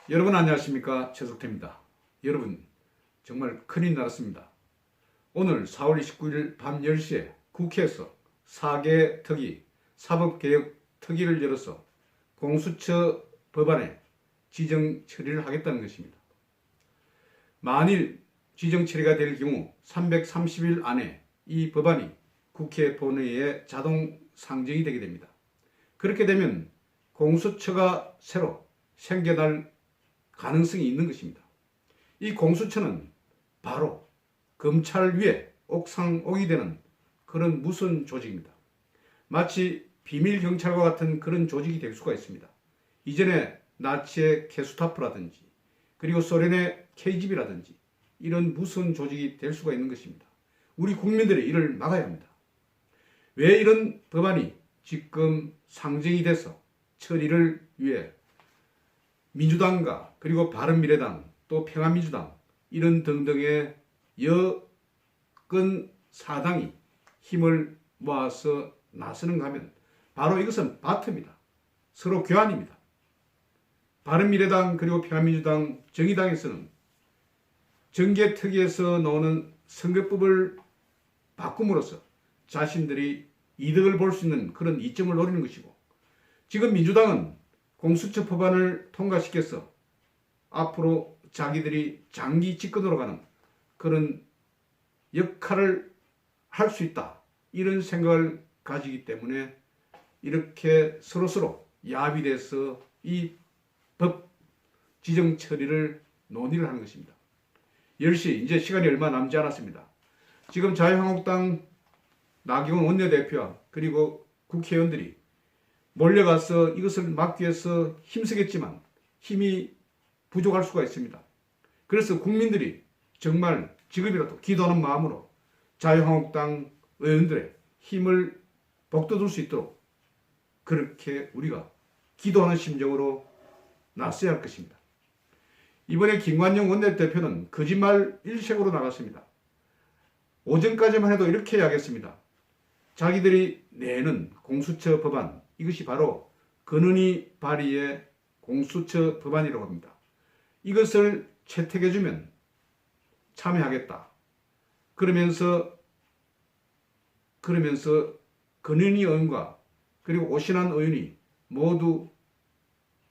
여러분 안녕하십니까, 최석태입니다. 여러분 정말 큰일 났습니다. 오늘 4월 29일 밤 10시에 국회에서 4개 특위, 사법개혁 특위를 열어서 공수처 법안에 지정 처리를 하겠다는 것입니다. 만일 지정 처리가 될 경우 330일 안에 이 법안이 국회 본회의에 자동 상정이 되게 됩니다. 그렇게 되면 공수처가 새로 생겨날 가능성이 있는 것입니다. 이 공수처는 바로 검찰 위에 옥상옥이 되는 그런 무슨 조직입니다. 마치 비밀경찰과 같은 그런 조직이 될 수가 있습니다. 이전에 나치의 게스타프라든지 그리고 소련의 KGB라든지 이런 무슨 조직이 될 수가 있는 것입니다. 우리 국민들이 이를 막아야 합니다. 왜 이런 법안이 지금 상정이 돼서 처리를 위해 민주당과 그리고 바른미래당 또 평화민주당 이런 등등의 여권 사당이 힘을 모아서 나서는가 하면 바로 이것은 바트입니다. 서로 교환입니다. 바른미래당 그리고 평화민주당 정의당에서는 정계특위에서 나오는 선거법을 바꿈으로써 자신들이 이득을 볼 수 있는 그런 이점을 노리는 것이고, 지금 민주당은 공수처 법안을 통과시켜서 앞으로 자기들이 장기 집권으로 가는 그런 역할을 할 수 있다, 이런 생각을 가지기 때문에 이렇게 서로서로 야비돼서 이 법 지정 처리를 논의를 하는 것입니다. 10시 이제 시간이 얼마 남지 않았습니다. 지금 자유한국당 나경원 원내대표와 그리고 국회의원들이 몰려가서 이것을 막기 위해서 힘쓰겠지만 힘이 부족할 수가 있습니다. 그래서 국민들이 정말 지금이라도 기도하는 마음으로 자유한국당 의원들의 힘을 북돋을 수 있도록 그렇게 우리가 기도하는 심정으로 나서야 할 것입니다. 이번에 김관영 원내대표는 거짓말 일색으로 나갔습니다. 오전까지만 해도 이렇게 이야기했습니다. 자기들이 내는 공수처 법안, 이것이 바로 권은희 발의의 공수처 법안이라고 합니다. 이것을 채택해주면 참여하겠다. 그러면서 권은희 의원과 그리고 오신환 의원이 모두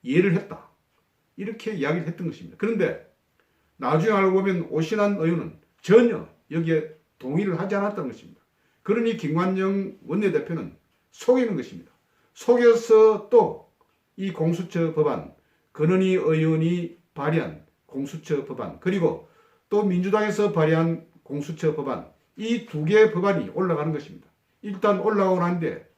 이해를 했다, 이렇게 이야기를 했던 것입니다. 그런데 나중에 알고 보면 오신환 의원은 전혀 여기에 동의를 하지 않았다는 것입니다. 그러니 김관영 원내대표는 속이는 것입니다. 속여서 또 이 공수처 법안, 권은희 의원이 발의한 공수처 법안, 그리고 또 민주당에서 발의한 공수처 법안, 이 두 개의 법안이 올라가는 것입니다. 일단 올라오고 난데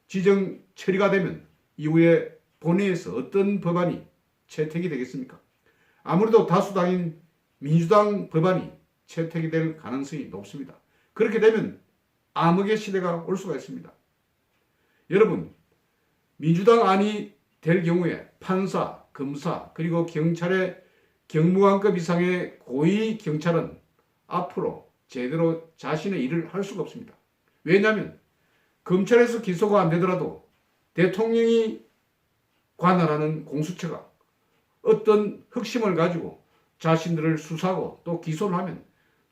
지정 처리가 되면 이후에 본회의에서 어떤 법안이 채택이 되겠습니까? 아무래도 다수당인 민주당 법안이 채택이 될 가능성이 높습니다. 그렇게 되면 암흑의 시대가 올 수가 있습니다. 여러분, 민주당 안이 될 경우에 판사, 검사, 그리고 경찰의 경무관급 이상의 고위 경찰은 앞으로 제대로 자신의 일을 할 수가 없습니다. 왜냐하면 검찰에서 기소가 안 되더라도 대통령이 관할하는 공수처가 어떤 흑심을 가지고 자신들을 수사하고 또 기소를 하면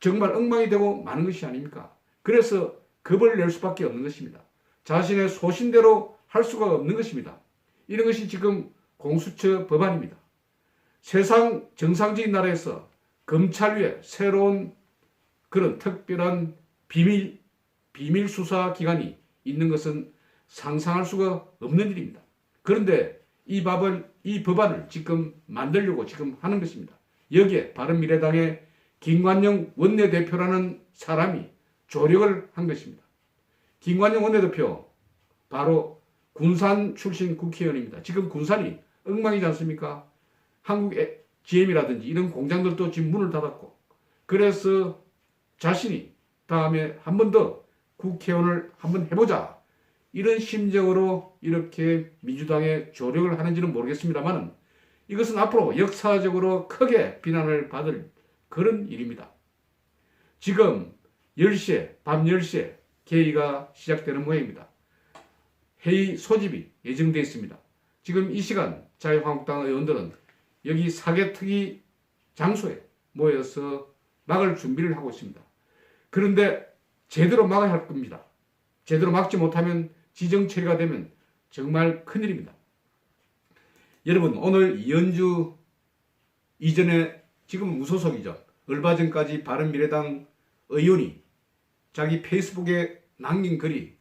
정말 엉망이 되고 마는 것이 아닙니까? 그래서 겁을 낼 수밖에 없는 것입니다. 자신의 소신대로 할 수가 없는 것입니다. 이런 것이 지금 공수처 법안입니다. 세상 정상적인 나라에서 검찰 위에 새로운 그런 특별한 비밀 수사 기관이 있는 것은 상상할 수가 없는 일입니다. 그런데 이 법안을 지금 만들려고 지금 하는 것입니다. 여기에 바른미래당의 김관영 원내대표라는 사람이 조력을 한 것입니다. 김관영 원내대표 바로 군산 출신 국회의원입니다. 지금 군산이 엉망이지 않습니까? 한국 GM이라든지 이런 공장들도 지금 문을 닫았고, 그래서 자신이 다음에 한 번 더 국회의원을 한번 해보자, 이런 심정으로 이렇게 민주당에 조력을 하는지는 모르겠습니다만 이것은 앞으로 역사적으로 크게 비난을 받을 그런 일입니다. 지금 10시에, 밤 10시에 회의가 시작되는 모양입니다. 회의 소집이 예정되어 있습니다. 지금 이 시간 자유한국당 의원들은 여기 사개특위 장소에 모여서 막을 준비를 하고 있습니다. 그런데 제대로 막아야 할 겁니다. 제대로 막지 못하면 지정 처리가 되면 정말 큰일입니다. 여러분, 오늘 이현주 이전에 지금은 무소속이죠. 얼마 전까지 바른미래당 의원이 자기 페이스북에 남긴 글이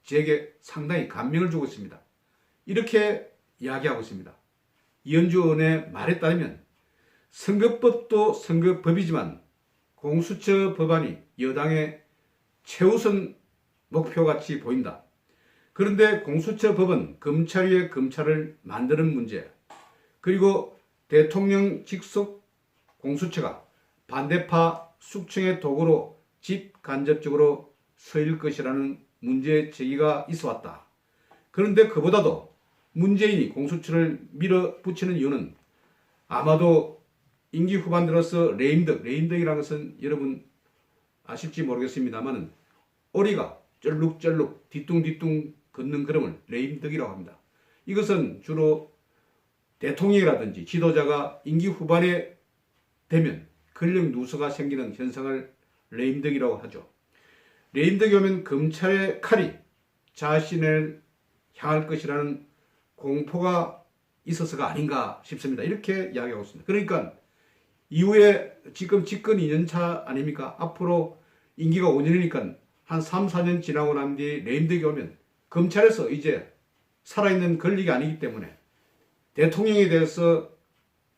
제게 상당히 감명을 주고 있습니다. 이렇게 이야기하고 있습니다. 이현주 의원의 말에 따르면 선거법도 선거법이지만 공수처 법안이 여당의 최우선 목표같이 보인다. 그런데 공수처 법은 검찰 위에 검찰을 만드는 문제, 그리고 대통령 직속 공수처가 반대파 숙청의 도구로 직간접적으로 서일 것이라는 문제 제기가 있어 왔다. 그런데 그보다도 문재인이 공수처를 밀어붙이는 이유는 아마도 임기 후반 들어서 레임덕이라는 것은 여러분 아실지 모르겠습니다만 오리가 쩔룩쩔룩 뒤뚱뒤뚱 걷는 걸음을 레임덕이라고 합니다. 이것은 주로 대통령이라든지 지도자가 임기 후반에 되면 권력 누수가 생기는 현상을 레임덕이라고 하죠. 레임덕이 오면 검찰의 칼이 자신을 향할 것이라는 공포가 있어서가 아닌가 싶습니다. 이렇게 이야기하고 있습니다. 그러니까 이후에 지금 집권 2년차 아닙니까? 앞으로 임기가 5년이니까 한 3, 4년 지나고 난 뒤에 레임덕이 오면 검찰에서 이제 살아있는 권력이 아니기 때문에 대통령에 대해서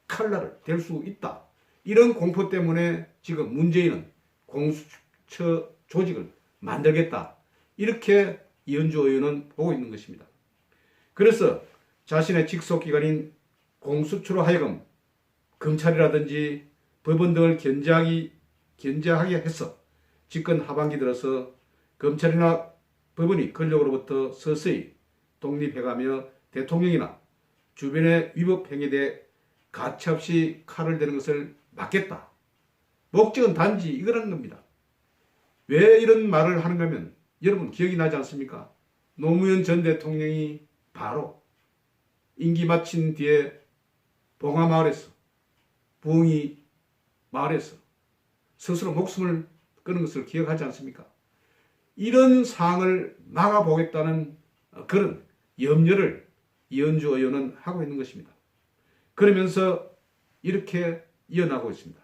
칼날을 댈 수 있다. 이런 공포 때문에 지금 문재인은 공수처 조직을 만들겠다. 이렇게 이현주 의원은 보고 있는 것입니다. 그래서 자신의 직속기관인 공수처로 하여금 검찰이라든지 법원 등을 견제하게 해서 집권 하반기 들어서 검찰이나 법원이 권력으로부터 서서히 독립해가며 대통령이나 주변의 위법 행위에 대해 가차없이 칼을 대는 것을 막겠다. 목적은 단지 이거라는 겁니다. 왜 이런 말을 하는가 하면 여러분 기억이 나지 않습니까? 노무현 전 대통령이 바로 임기 마친 뒤에 봉화마을에서 부엉이 마을에서 스스로 목숨을 끊은 것을 기억하지 않습니까? 이런 사항을 막아보겠다는 그런 염려를 이현주 의원은 하고 있는 것입니다. 그러면서 이렇게 이어나가고 있습니다.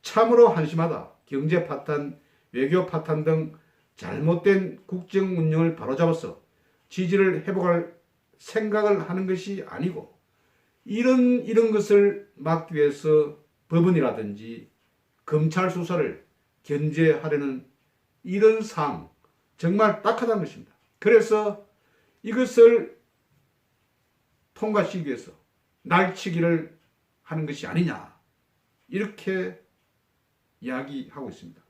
참으로 한심하다. 경제 파탄, 외교 파탄 등 잘못된 국정 운영을 바로잡아서 지지를 회복할 생각을 하는 것이 아니고 이런 것을 막기 위해서 법원이라든지 검찰 수사를 견제하려는 이런 사항 정말 딱하다는 것입니다. 그래서 이것을 통과시키기 위해서 날치기를 하는 것이 아니냐 이렇게 이야기하고 있습니다.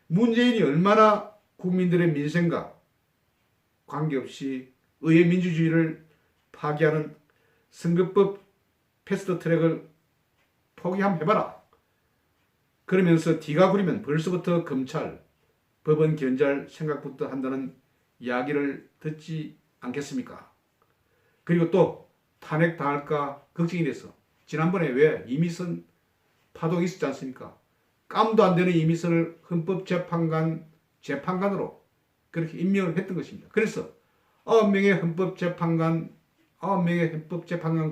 문재인이 얼마나 국민들의 민생과 관계없이 의회 민주주의를 파괴하는 선거법 패스트트랙을 포기 한번 해봐라. 그러면서 뒤가 구리면 벌써부터 검찰, 법원 견제할 생각부터 한다는 이야기를 듣지 않겠습니까? 그리고 또 탄핵 당할까 걱정이 돼서 지난번에 왜 이미선 파동이 있었지 않습니까? 깜도 안 되는 이미선을 헌법재판관 재판관으로 그렇게 임명을 했던 것입니다. 그래서 9명의 헌법재판관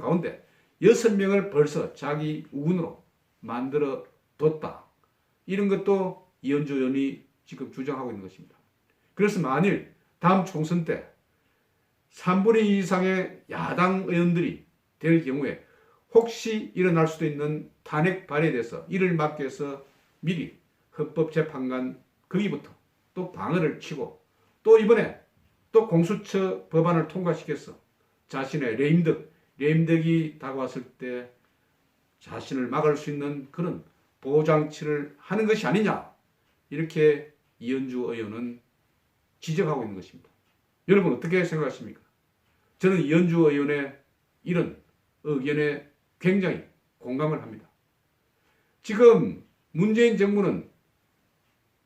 가운데 6명을 벌써 자기 우군으로 만들어 뒀다. 이런 것도 이현주 의원이 지금 주장하고 있는 것입니다. 그래서 만일 다음 총선 때 3분의 2 이상의 야당 의원들이 될 경우에 혹시 일어날 수도 있는 탄핵 발의에 대해서 이를 막기 위해서 미리 헌법재판관 거기부터 또 방어를 치고 또 이번에 또 공수처 법안을 통과시켜서 자신의 레임덕이 다가왔을 때 자신을 막을 수 있는 그런 보호장치를 하는 것이 아니냐 이렇게 이현주 의원은 지적하고 있는 것입니다. 여러분 어떻게 생각하십니까? 저는 이현주 의원의 이런 의견에 굉장히 공감을 합니다. 지금 문재인 정부는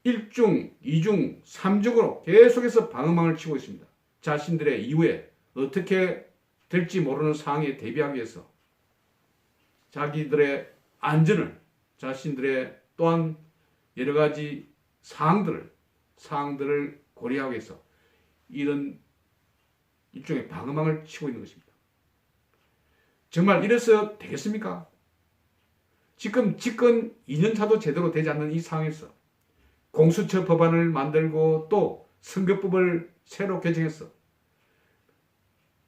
1중, 2중, 3중으로 계속해서 방어망을 치고 있습니다. 자신들의 이후에 어떻게 될지 모르는 상황에 대비하기 위해서. 자기들의 안전을 자신들의 또한 여러 가지 사항들을 고려하기 위해서 이런 일종의 방어망을 치고 있는 것입니다. 정말 이래서 되겠습니까? 지금 집권 2년차도 제대로 되지 않는 이 상황에서 공수처 법안을 만들고 또 선거법을 새로 개정해서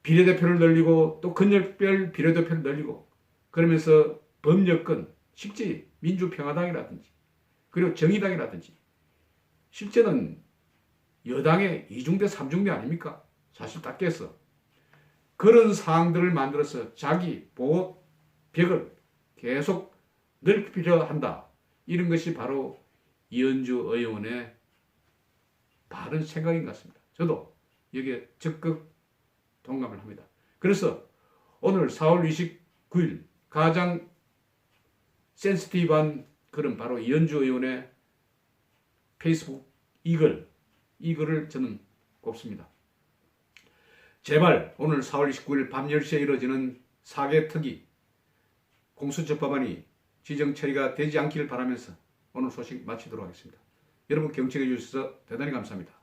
비례대표를 늘리고 또 권역별 비례대표를 늘리고 그러면서 법여권, 실제 민주평화당이라든지 그리고 정의당이라든지 실제는 여당의 2중대 3중대 아닙니까? 사실 딱 깨서 그런 사항들을 만들어서 자기 보호벽을 계속 넓히려 한다. 이런 것이 바로 이현주 의원의 바른 생각인 것 같습니다. 저도 여기에 적극 동감을 합니다. 그래서 오늘 4월 29일 가장 센시티브한 글은 바로 이현주 의원의 페이스북 이 글을 저는 꼽습니다. 제발 오늘 4월 29일 밤 10시에 이뤄지는 사개특위 공수처 법안이 지정 처리가 되지 않기를 바라면서 오늘 소식 마치도록 하겠습니다. 여러분 경청해 주셔서 대단히 감사합니다.